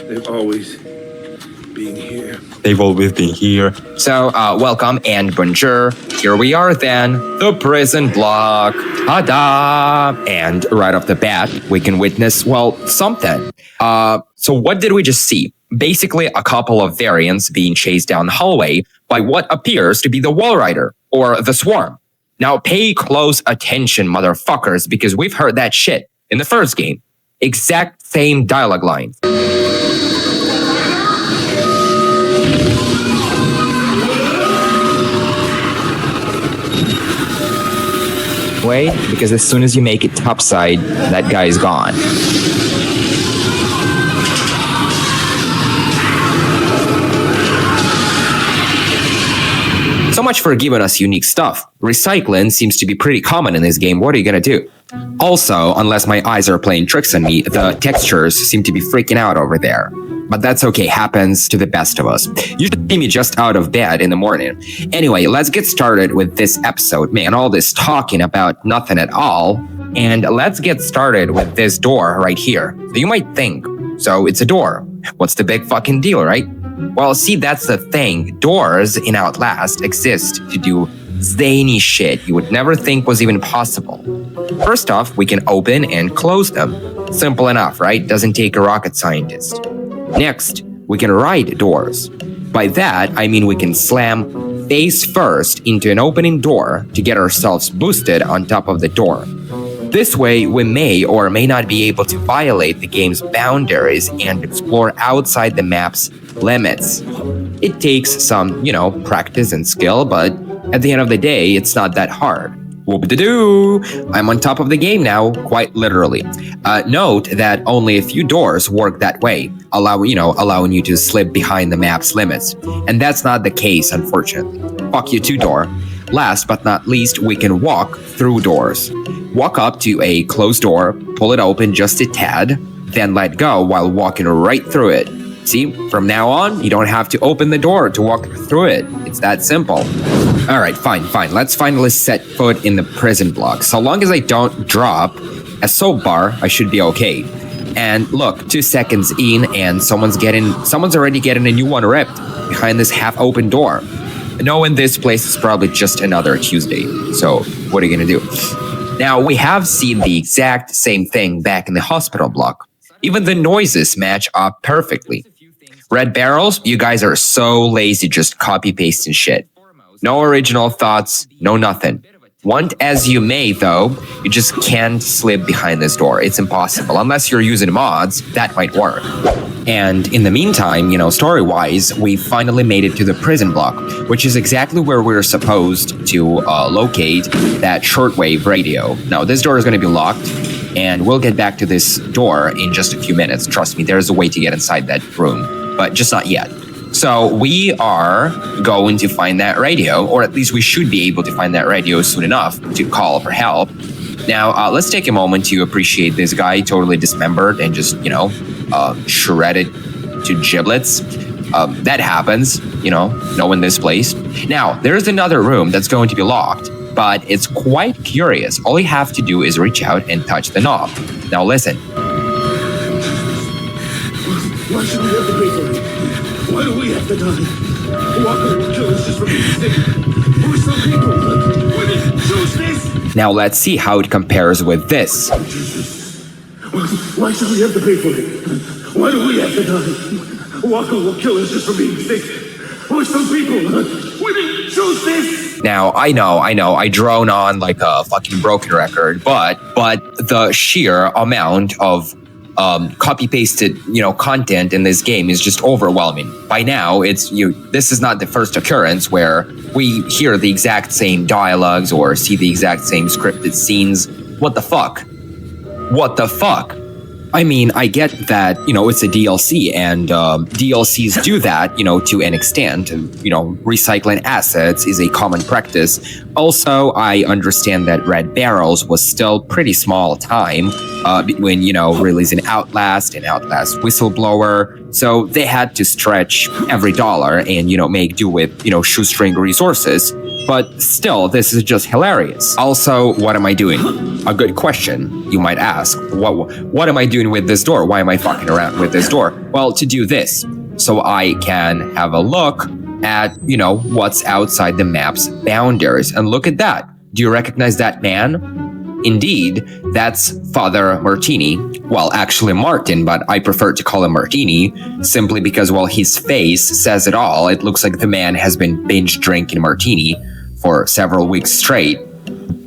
They've always been here. They've always been here. So, welcome and bonjour. Here we are then, the prison block. Ta-da! And right off the bat, we can witness, well, something. So what did we just see? Basically, a couple of variants being chased down the hallway by what appears to be the Wall Rider, or the Swarm. Now, pay close attention, motherfuckers, because we've heard that shit in the first game. Exact same dialogue line. Wait, because as soon as you make it topside, that guy is gone. So much for giving us unique stuff. Recycling seems to be pretty common in this game. What are you gonna do? Also, unless my eyes are playing tricks on me, the textures seem to be freaking out over there. But that's okay, happens to the best of us. You should see me just out of bed in the morning. Anyway, let's get started with this episode. Man, all this talking about nothing at all. And let's get started with this door right here. So you might think, so it's a door. What's the big fucking deal, right? Well, see, that's the thing. Doors in Outlast exist to do zany shit you would never think was even possible. First off, we can open and close them. Simple enough, right? Doesn't take a rocket scientist. Next, we can ride doors. By that, I mean we can slam face first into an opening door to get ourselves boosted on top of the door. This way, we may or may not be able to violate the game's boundaries and explore outside the map's limits. It takes some, practice and skill, but at the end of the day, it's not that hard. Whoop-de-doo! I'm on top of the game now, quite literally. Note that only a few doors work that way, allowing you to slip behind the map's limits. And that's not the case, unfortunately. Fuck you, two-door. Last but not least, we can walk through doors. Walk up to a closed door, pull it open just a tad, then let go while walking right through it. See, from now on, you don't have to open the door to walk through it. It's that simple. All right, fine. Let's finally set foot in the prison block. So long as I don't drop a soap bar, I should be okay. And look, 2 seconds in and someone's already getting a new one ripped behind this half-open door. Knowing this place is probably just another Tuesday. So what are you gonna do? Now, we have seen the exact same thing back in the hospital block. Even the noises match up perfectly. Red barrels, you guys are so lazy just copy-pasting shit. No original thoughts, no nothing. Want as you may, though, you just can't slip behind this door. It's impossible. Unless you're using mods, that might work. And in the meantime, story-wise, we finally made it to the prison block, which is exactly where we're supposed to locate that shortwave radio. Now, this door is going to be locked, and we'll get back to this door in just a few minutes. Trust me, there's a way to get inside that room, but just not yet. So we are going to find that radio, or at least we should be able to find that radio soon enough to call for help. Now, let's take a moment to appreciate this guy totally dismembered and just, shredded to giblets. That happens, knowing this place. Now, there's another room that's going to be locked, but it's quite curious. All you have to do is reach out and touch the knob. Now listen. Why should we have to pay for it? Why do we have to die? Walker will kill us just for being sick. We're some people. Women, choose this. Now let's see how it compares with this. Why should we have to pay for it? Why do we have to die? Walker will kill us just for being sick. We're some people. Women, choose this. Now, I know, I drone on like a fucking broken record, but the sheer amount of copy-pasted, content in this game is just overwhelming. By now, this is not the first occurrence where we hear the exact same dialogues or see the exact same scripted scenes. What the fuck? I mean, I get that, it's a DLC and DLCs do that, to an extent. Recycling assets is a common practice, Also, I understand that Red Barrels was still pretty small time between, releasing Outlast and Outlast Whistleblower. So they had to stretch every dollar and, make do with, shoestring resources. But still, this is just hilarious. Also, what am I doing? A good question, you might ask. What am I doing with this door? Why am I fucking around with this door? Well, to do this, so I can have a look at, what's outside the map's boundaries. And look at that. Do you recognize that man? Indeed, that's Father Martini. Well, actually Martin, but I prefer to call him Martini, simply because, his face says it all. It looks like the man has been binge drinking martini for several weeks straight,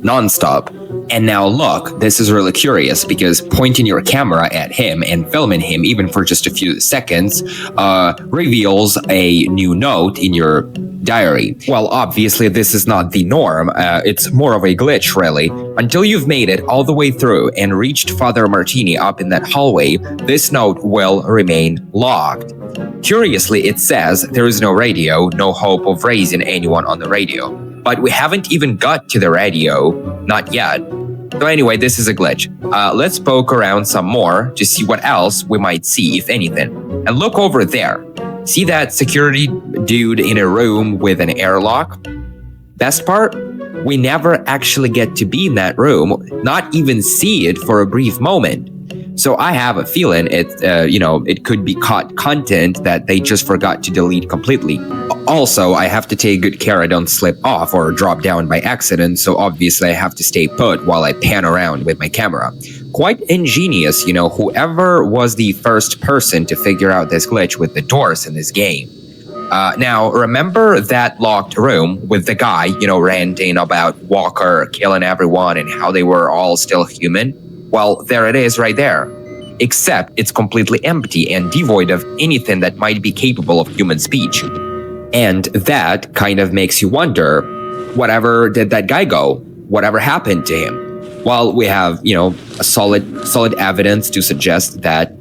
nonstop. And now look, this is really curious because pointing your camera at him and filming him even for just a few seconds reveals a new note in your diary. Well, obviously this is not the norm. It's more of a glitch, really. Until you've made it all the way through and reached Father Martini up in that hallway, this note will remain locked. Curiously, it says there is no radio, no hope of raising anyone on the radio. But we haven't even got to the radio, not yet. So anyway, this is a glitch. Let's poke around some more to see what else we might see, if anything. And look over there. See that security dude in a room with an airlock? Best part? We never actually get to be in that room, not even see it for a brief moment. So I have a feeling it could be caught content that they just forgot to delete completely. Also, I have to take good care I don't slip off or drop down by accident, so obviously I have to stay put while I pan around with my camera. Quite ingenious, whoever was the first person to figure out this glitch with the doors in this game. Now, remember that locked room with the guy, ranting about Walker killing everyone and how they were all still human? Well, there it is right there. Except it's completely empty and devoid of anything that might be capable of human speech. And that kind of makes you wonder, whatever did that guy go? Whatever happened to him? Well, we have, a solid evidence to suggest that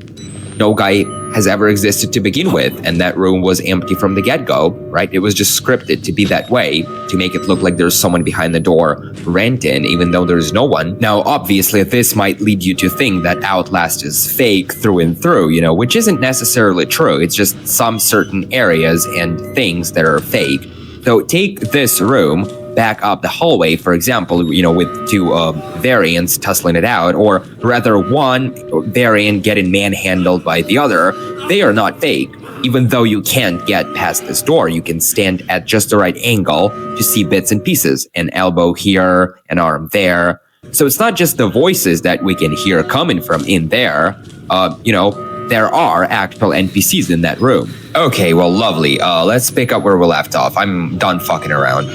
no guy has ever existed to begin with, and that room was empty from the get-go, right? It was just scripted to be that way, to make it look like there's someone behind the door ranting, even though there's no one. Now, obviously, this might lead you to think that Outlast is fake through and through, which isn't necessarily true. It's just some certain areas and things that are fake. So take this room back up the hallway, for example, with two variants tussling it out, or rather one variant getting manhandled by the other. They are not fake. Even though you can't get past this door, you can stand at just the right angle to see bits and pieces, an elbow here, an arm there. So it's not just the voices that we can hear coming from in there. There are actual NPCs in that room. Okay, well, lovely. Let's pick up where we left off. I'm done fucking around.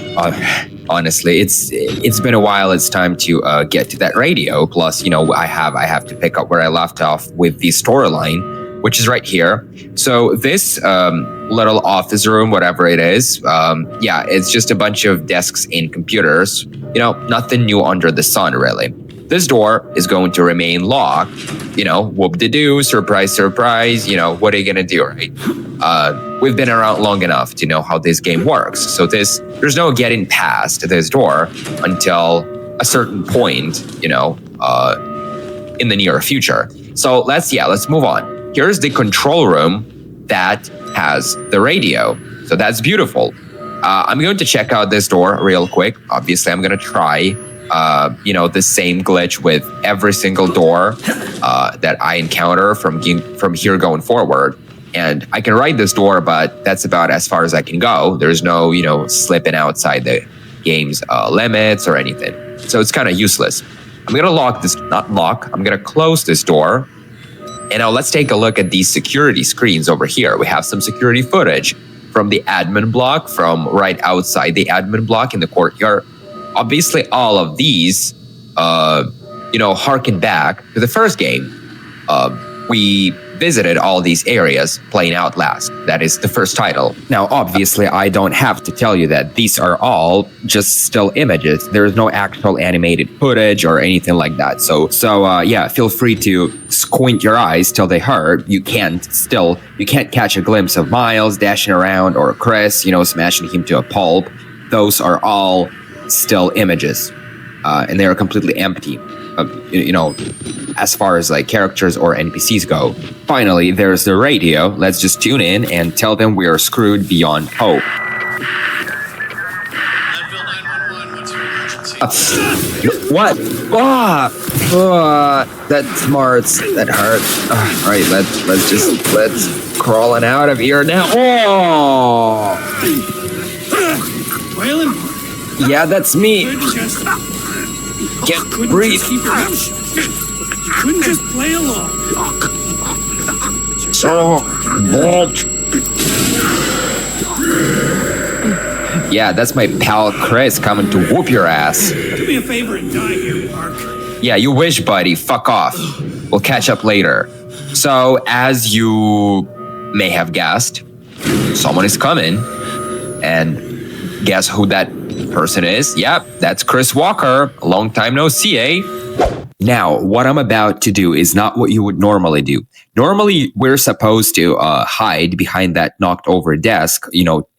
Honestly, it's been a while. It's time to get to that radio. Plus, I have to pick up where I left off with the storyline, which is right here. So this little office room, whatever it is, it's just a bunch of desks and computers. Nothing new under the sun, really. This door is going to remain locked. Whoop-de-doo, surprise, surprise. What are you gonna do, right? We've been around long enough to know how this game works. So there's no getting past this door until a certain point, in the near future. So let's move on. Here's the control room that has the radio. So that's beautiful. I'm going to check out this door real quick. Obviously, I'm going to try the same glitch with every single door that I encounter from here going forward. And I can ride this door, but that's about as far as I can go. There's no, slipping outside the game's limits or anything. So it's kind of useless. I'm going to I'm going to close this door. And now let's take a look at these security screens over here. We have some security footage from the admin block, from right outside the admin block in the courtyard. Obviously, all of these, harken back to the first game. We visited all these areas playing Outlast. That is the first title. Now, obviously, I don't have to tell you that these are all just still images. There's no actual animated footage or anything like that. So feel free to squint your eyes till they hurt. You can't catch a glimpse of Miles dashing around or Chris, smashing him to a pulp. Those are all still images, and they are completely empty. As far as like characters or NPCs go. Finally, there's the radio. Let's just tune in and tell them we are screwed beyond hope. Leadville 911, what's your emergency? What? That smarts. That hurts. All right, let's crawling out of here now. Oh! Waylon? Yeah, that's me. Just Can't couldn't breathe. just keep your mouth shut. You couldn't just play along. Yeah, that's my pal Chris coming to whoop your ass. Do me a favor and die here, Mark. Yeah, you wish, buddy. Fuck off. We'll catch up later. So, as you may have guessed, someone is coming. And guess who that person is? Yep, that's Chris Walker. A long time no see, eh? Now, what I'm about to do is not what you would normally do. Normally, we're supposed to hide behind that knocked over desk,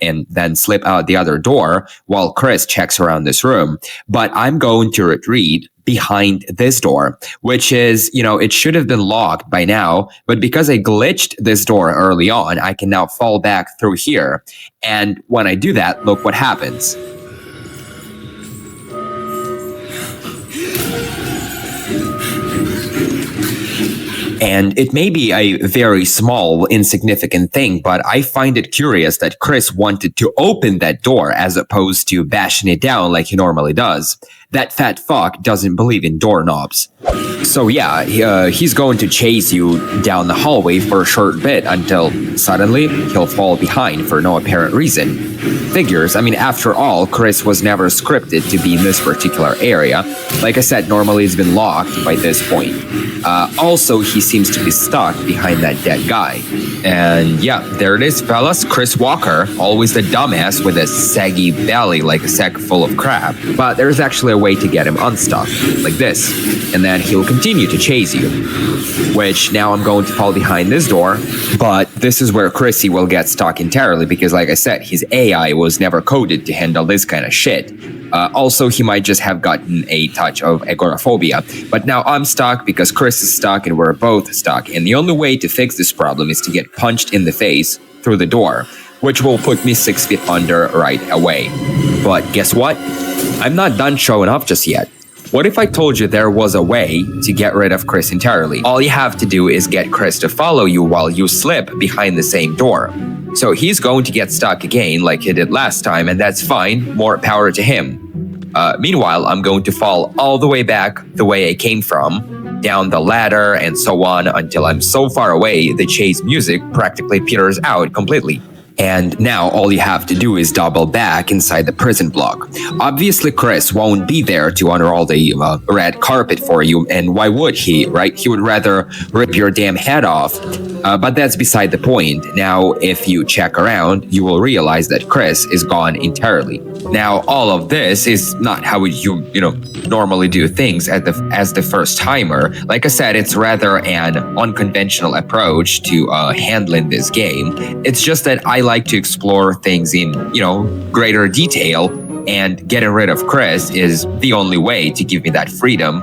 and then slip out the other door while Chris checks around this room. But I'm going to retreat behind this door, which is, it should have been locked by now. But because I glitched this door early on, I can now fall back through here. And when I do that, look what happens. And it may be a very small, insignificant thing, but I find it curious that Chris wanted to open that door as opposed to bashing it down like he normally does. That fat fuck doesn't believe in doorknobs. So yeah, he's going to chase you down the hallway for a short bit until suddenly he'll fall behind for no apparent reason. Figures, after all, Chris was never scripted to be in this particular area. Like I said, normally it's been locked by this point. Also, he seems to be stuck behind that dead guy. And yeah, there it is, fellas. Chris Walker, always the dumbass with a saggy belly like a sack full of crap. But there's actually a way to get him unstuck, like this. And then he'll continue to chase you. Which now I'm going to fall behind this door. But this is where Chrissy will get stuck entirely because, like I said, his AI was never coded to handle this kind of shit. Also, he might just have gotten a touch of agoraphobia. But now I'm stuck because Chris is stuck and we're both stuck. And the only way to fix this problem is to get punched in the face through the door, which will put me 6 feet under right away. But guess what? I'm not done showing off just yet. What if I told you there was a way to get rid of Chris entirely? All you have to do is get Chris to follow you while you slip behind the same door. So he's going to get stuck again like he did last time, and that's fine. More power to him. Meanwhile, I'm going to fall all the way back the way I came from, down the ladder and so on until I'm so far away the chase music practically peters out completely. And now all you have to do is double back inside the prison block. Obviously, Chris won't be there to unroll the red carpet for you, and why would he, right? He would rather rip your damn head off. But that's beside the point. Now, if you check around, you will realize that Chris is gone entirely. Now, all of this is not how you normally do things as the first timer. Like I said, it's rather an unconventional approach to handling this game. It's just that I like to explore things in, greater detail, and getting rid of Chris is the only way to give me that freedom.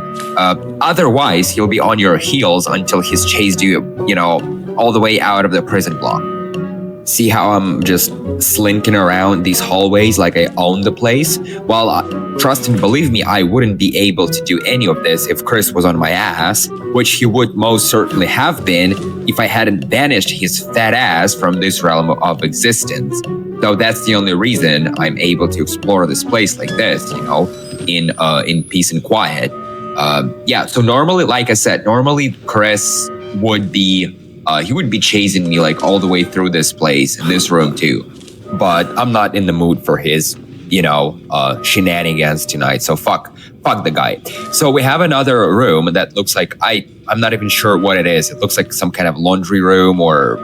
Otherwise, he'll be on your heels until he's chased you, all the way out of the prison block. See how I'm just slinking around these hallways like I own the place? Well, trust and believe me, I wouldn't be able to do any of this if Chris was on my ass, which he would most certainly have been if I hadn't banished his fat ass from this realm of existence. Though that's the only reason I'm able to explore this place like this, in peace and quiet. So normally, like I said, Chris would be he would be chasing me like all the way through this place and this room too. But I'm not in the mood for his, shenanigans tonight. So fuck the guy. So we have another room that looks like I'm not even sure what it is. It looks like some kind of laundry room or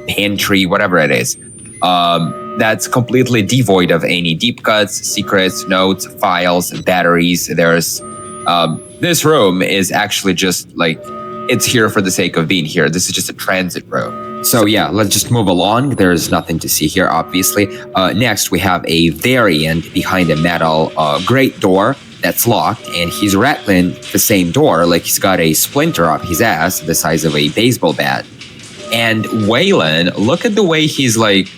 pantry, whatever it is. That's completely devoid of any deep cuts, secrets, notes, files, batteries. There's this room is actually just like it's here for the sake of being here. This is just a transit room. So yeah, let's just move along. There's nothing to see here, obviously. Next, we have a variant behind a metal grate door that's locked, and he's rattling the same door like he's got a splinter up his ass the size of a baseball bat. And Waylon, look at the way he's like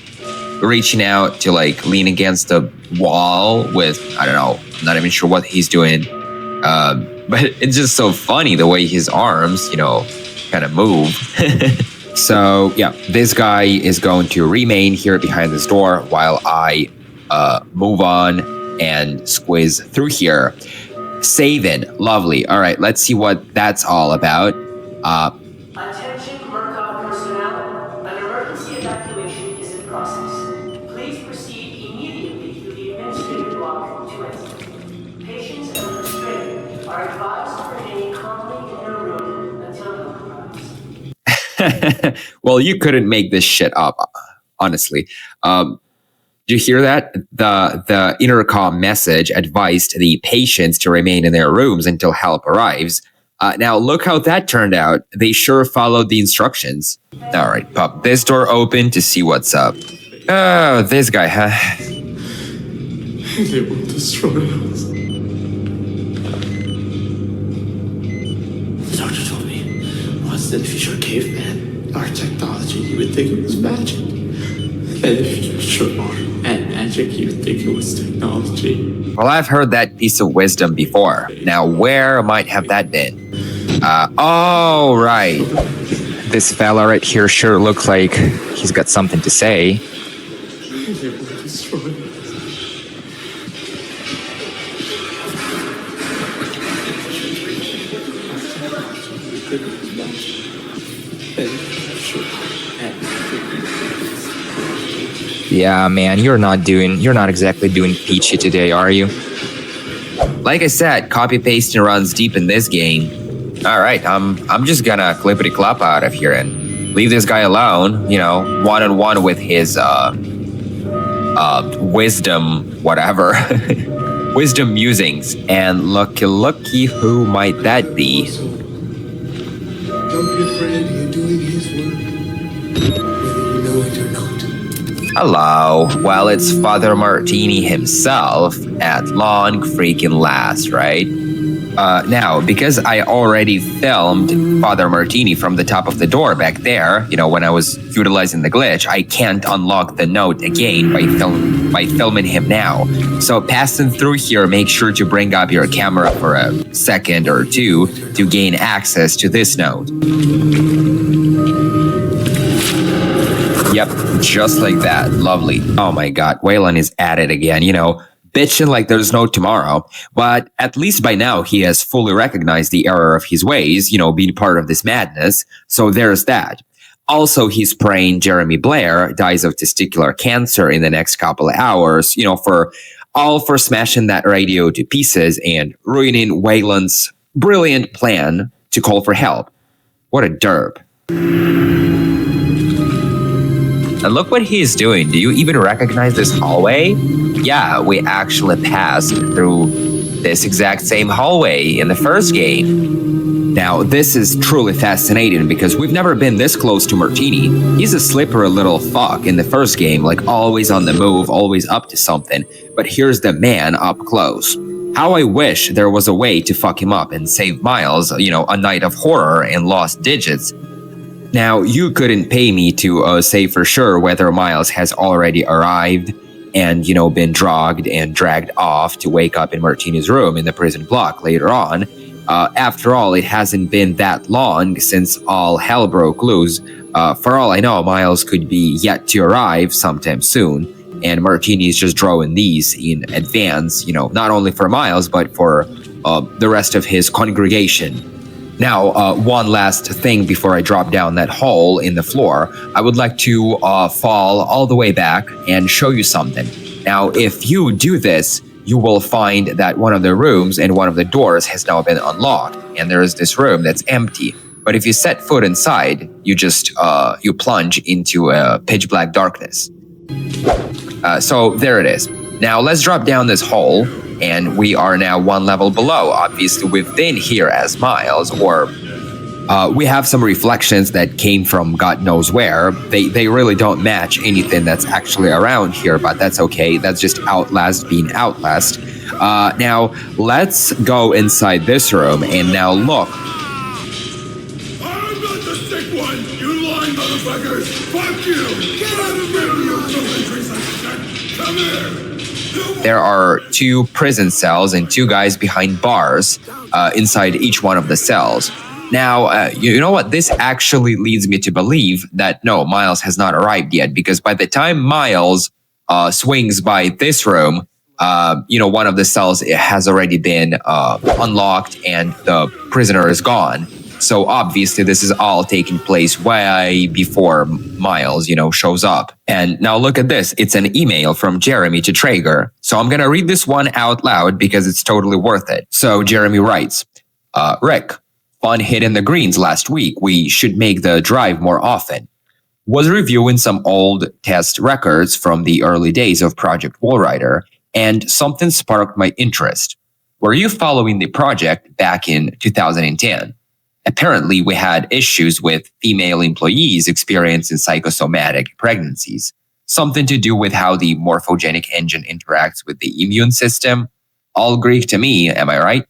reaching out to like lean against the wall with, I don't know, not even sure what he's doing. But it's just so funny the way his arms, kind of move. So yeah, this guy is going to remain here behind this door while I move on and squeeze through here. Saving, lovely. All right, let's see what that's all about. Attention Murkoff personnel, an emergency evacuation is in process. Please proceed immediately through the administrative block to exit. Patients and the restrained are advised to remain calmly in their room until help arrives. Well, you couldn't make this shit up, honestly. Did you hear that? The intercom message advised the patients to remain in their rooms until help arrives. Now, look how that turned out. They sure followed the instructions. All right, pop this door open to see what's up. Oh, this guy, huh? They will destroy us. The doctor told me once that if you're a caveman, our technology, you would think it was magic. And if you're and magic, you would think it was technology. Well, I've heard that piece of wisdom before. Now, where might have that been? Oh, right. This fella right here sure looks like he's got something to say. They will destroy us. Yeah, man, you're not exactly doing peachy today, are you? Like I said, copy pasting runs deep in this game. All right, I'm just gonna clippity clop out of here and leave this guy alone. One-on-one with his wisdom, whatever, wisdom musings. And looky, who might that be? Don't be afraid, you're doing his work, whether you know it or not. Hello. Well, it's Father Martini himself at long freaking last, right? Now, because I already filmed Father Martini from the top of the door back there, when I was utilizing the glitch, I can't unlock the note again by filming him now. So passing through here, make sure to bring up your camera for a second or two to gain access to this note. Yep, just like that. Lovely. Oh my god, Waylon is at it again, bitching like there's no tomorrow. But at least by now, he has fully recognized the error of his ways, being part of this madness. So there's that. Also, he's praying Jeremy Blair dies of testicular cancer in the next couple of hours, for smashing that radio to pieces and ruining Waylon's brilliant plan to call for help. What a derp. And look what he's doing. Do you even recognize this hallway? Yeah, we actually passed through this exact same hallway in the first game. Now, this is truly fascinating because we've never been this close to Martini. He's a slippery little fuck in the first game, like always on the move, always up to something. But here's the man up close. How I wish there was a way to fuck him up and save Miles, a night of horror and lost digits. Now, you couldn't pay me to say for sure whether Miles has already arrived and, been drugged and dragged off to wake up in Martini's room in the prison block later on. After all, it hasn't been that long since all hell broke loose. For all I know, Miles could be yet to arrive sometime soon, and Martini's just drawing these in advance, not only for Miles, but for the rest of his congregation. Now, one last thing before I drop down that hole in the floor, I would like to fall all the way back and show you something. Now, if you do this, you will find that one of the rooms and one of the doors has now been unlocked, and there is this room that's empty. But if you set foot inside, you just you plunge into pitch black darkness. So there it is. Now let's drop down this hole. And we are now one level below. Obviously, we've been here as Miles, or We have some reflections that came from God knows where. They really don't match anything that's actually around here, but that's okay. That's just Outlast being Outlast. Now, let's go inside this room and now look. I'm not the sick one! You lying motherfuckers! Fuck you! Get out of here, you filthy piece of shit! Come here! There are 2 prison cells and 2 guys behind bars inside each one of the cells. Now, you know what? This actually leads me to believe that no, Miles has not arrived yet, because by the time Miles swings by this room, one of the cells has already been unlocked and the prisoner is gone. So obviously this is all taking place way before Miles, shows up. And now look at this. It's an email from Jeremy to Traeger. So I'm going to read this one out loud because it's totally worth it. So Jeremy writes, Rick, fun hit in the greens last week. We should make the drive more often. Was reviewing some old test records from the early days of Project Wallrider, and something sparked my interest. Were you following the project back in 2010? Apparently, we had issues with female employees experiencing psychosomatic pregnancies. Something to do with how the morphogenic engine interacts with the immune system. All Greek to me, am I right?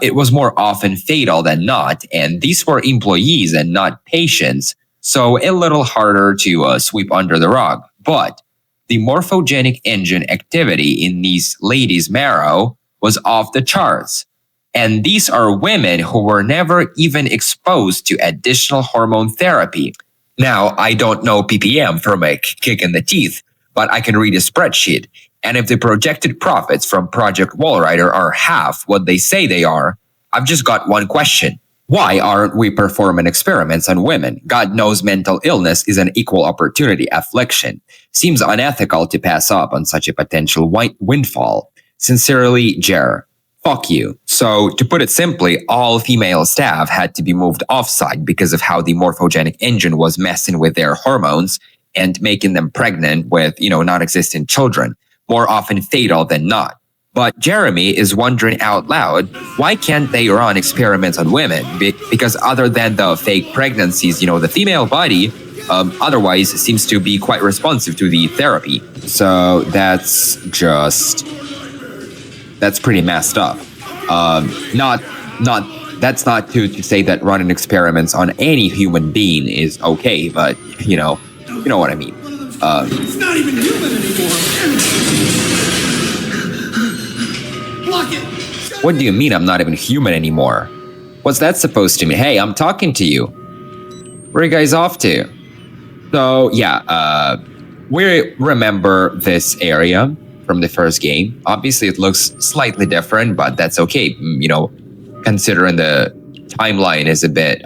It was more often fatal than not, and these were employees and not patients, so a little harder to sweep under the rug. But the morphogenic engine activity in these ladies' marrow was off the charts. And these are women who were never even exposed to additional hormone therapy. Now, I don't know ppm from a kick in the teeth, but I can read a spreadsheet. And if the projected profits from Project Wallrider are half what they say they are, I've just got one question. Why aren't we performing experiments on women? God knows mental illness is an equal opportunity affliction. Seems unethical to pass up on such a potential windfall. Sincerely, Jer. Fuck you. So, to put it simply, all female staff had to be moved offsite because of how the morphogenic engine was messing with their hormones and making them pregnant with, non-existent children, more often fatal than not. But Jeremy is wondering out loud, why can't they run experiments on women? Because other than the fake pregnancies, the female body otherwise seems to be quite responsive to the therapy. So that's pretty messed up. That's not to say that running experiments on any human being is okay, but you know what I mean. It's not even human anymore! Block it! What do you mean I'm not even human anymore? What's that supposed to mean? Hey, I'm talking to you. Where are you guys off to? So, yeah, we remember this area from the first game. Obviously, it looks slightly different, but that's okay. Considering the timeline is a bit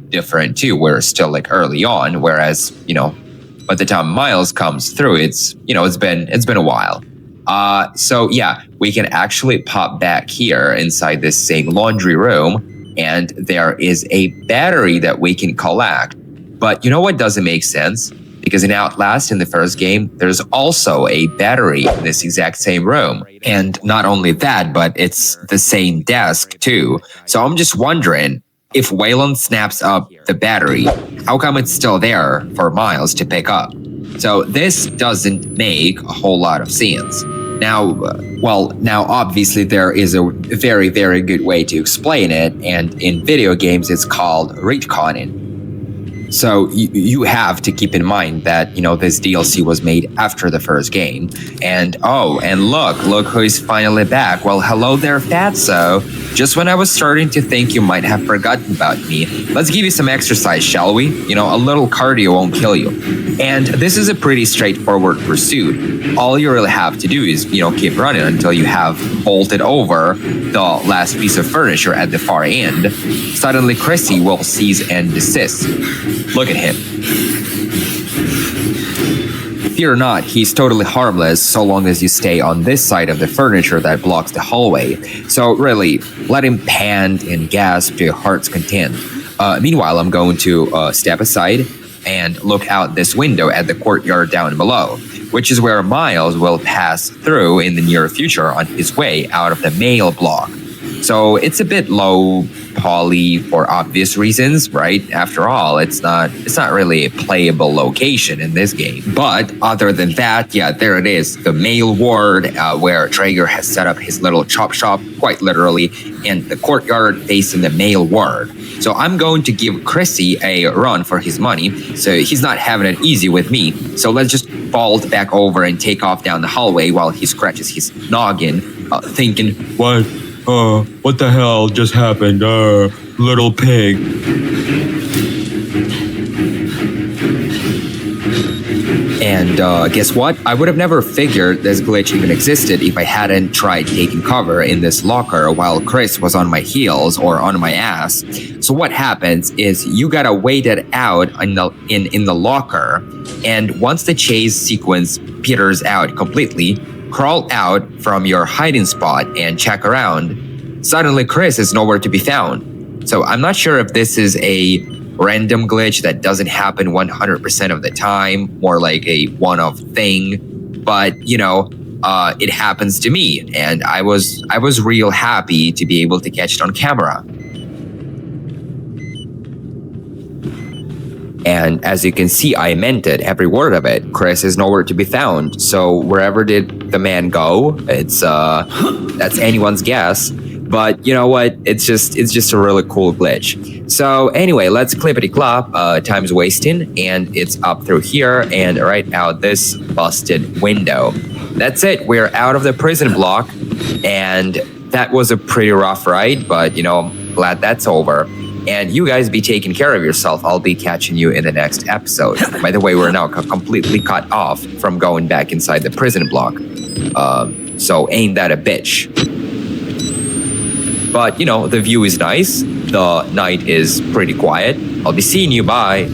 different too. We're still early on, whereas, by the time Miles comes through, it's been a while. So yeah, we can actually pop back here inside this same laundry room, and there is a battery that we can collect. But you know what doesn't make sense? Because in Outlast, in the first game, there's also a battery in this exact same room. And not only that, but it's the same desk too. So I'm just wondering, if Waylon snaps up the battery, how come it's still there for Miles to pick up? So this doesn't make a whole lot of sense. Now obviously there is a very, very good way to explain it, and in video games it's called retconning. So you have to keep in mind that, this DLC was made after the first game. And look who is finally back. Well, hello there, Fatso. Just when I was starting to think you might have forgotten about me, let's give you some exercise, shall we? A little cardio won't kill you. And this is a pretty straightforward pursuit. All you really have to do is, keep running until you have bolted over the last piece of furniture at the far end. Suddenly, Chrissy will cease and desist. Look at him. Fear not, he's totally harmless so long as you stay on this side of the furniture that blocks the hallway. So really, let him pant and gasp to your heart's content. Meanwhile, I'm going to step aside and look out this window at the courtyard down below, which is where Miles will pass through in the near future on his way out of the mail block. So it's a bit low poly for obvious reasons, right? After all, it's not really a playable location in this game. But other than that, yeah, there it is, the mail ward, where Traeger has set up his little chop shop, quite literally, and the courtyard facing the mail ward. So I'm going to give Chrissy a run for his money, so he's not having it easy with me. So let's just vault back over and take off down the hallway while he scratches his noggin, thinking, what the hell just happened? Little pig. And guess what? I would have never figured this glitch even existed if I hadn't tried taking cover in this locker while Chris was on my heels or on my ass. So what happens is you gotta wait it out in the locker, and once the chase sequence peters out completely, crawl out from your hiding spot and check around. Suddenly Chris is nowhere to be found. So I'm not sure if this is a random glitch that doesn't happen 100% of the time, more like a one-off thing, but it happens to me, and I was real happy to be able to catch it on camera. And as you can see, I meant it, every word of it. Chris is nowhere to be found. So wherever did the man go? It's that's anyone's guess. But you know what? It's just a really cool glitch. So anyway, let's clippity-clop. Time's wasting, and it's up through here and right out this busted window. That's it. We're out of the prison block, and that was a pretty rough ride, but I'm glad that's over. And you guys be taking care of yourself. I'll be catching you in the next episode. By the way, we're now completely cut off from going back inside the prison block. So ain't that a bitch? But, the view is nice. The night is pretty quiet. I'll be seeing you. Bye.